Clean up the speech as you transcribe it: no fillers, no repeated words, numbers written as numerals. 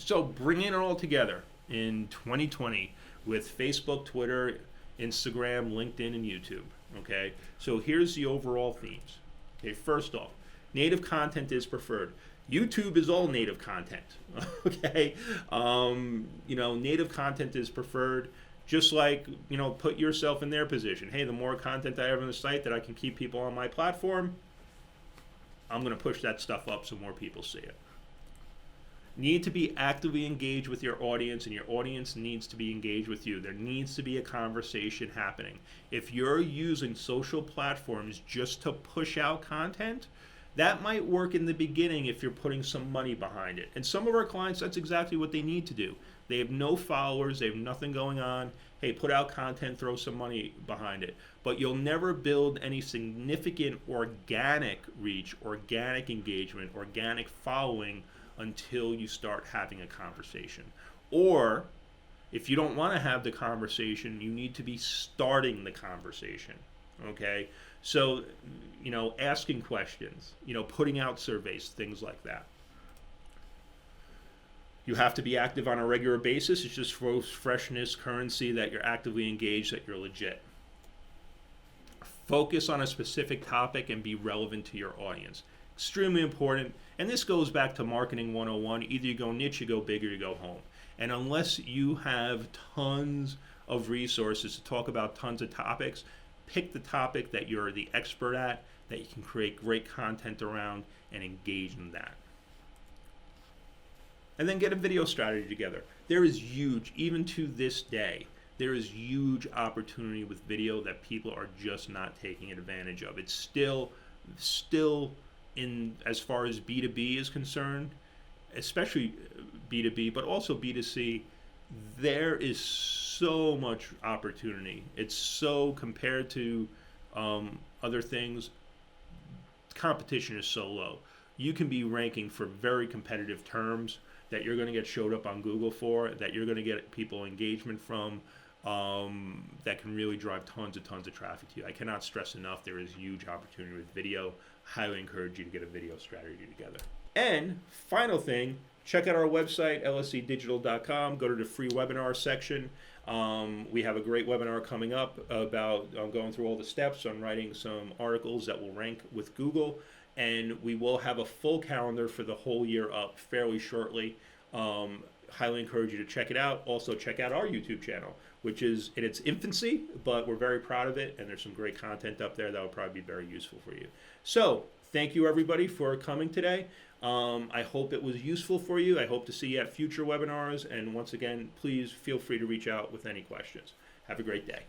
So bringing it all together in 2020 with Facebook, Twitter, Instagram, LinkedIn, and YouTube. Okay, so here's the overall themes. Okay, first off, native content is preferred. YouTube is all native content. Okay, native content is preferred. Just like, put yourself in their position. Hey, the more content I have on the site that I can keep people on my platform, I'm going to push that stuff up so more people see it. Need to be actively engaged with your audience, and your audience needs to be engaged with you. There needs to be a conversation happening. If you're using social platforms just to push out content, that might work in the beginning if you're putting some money behind it. And some of our clients, that's exactly what they need to do. They have no followers, they have nothing going on. Hey, put out content, throw some money behind it. But you'll never build any significant organic reach, organic engagement, organic following until you start having a conversation. Or if you don't want to have the conversation, you need to be starting the conversation. Okay? So, asking questions, putting out surveys, things like that. You have to be active on a regular basis. It's just freshness, currency, that you're actively engaged, that you're legit. Focus on a specific topic and be relevant to your audience. Extremely important. And this goes back to marketing 101. Either you go niche, you go big, or you go home. And unless you have tons of resources to talk about tons of topics, pick the topic that you're the expert at, that you can create great content around, and engage in that. And then get a video strategy together. There is huge, even to this day, there is huge opportunity with video that people are just not taking advantage of. It's still in, as far as B2B is concerned, especially B2B, but also B2C, there is so much opportunity. It's so, compared to other things, competition is so low. You can be ranking for very competitive terms that you're going to get showed up on Google for, that you're going to get people engagement from, that can really drive tons of traffic to you. I cannot stress enough, there is huge opportunity with video. Highly encourage you to get a video strategy together. And final thing, check out our website, lscdigital.com. Go to the free webinar section. We have a great webinar coming up about going through all the steps on writing some articles that will rank with Google. And we will have a full calendar for the whole year up fairly shortly. Highly encourage you to check it out. Also check out our YouTube channel, which is in its infancy, but we're very proud of it, and there's some great content up there that will probably be very useful for you. So thank you everybody for coming today. I hope it was useful for you. I hope to see you at future webinars, and once again, please feel free to reach out with any questions. Have a great day.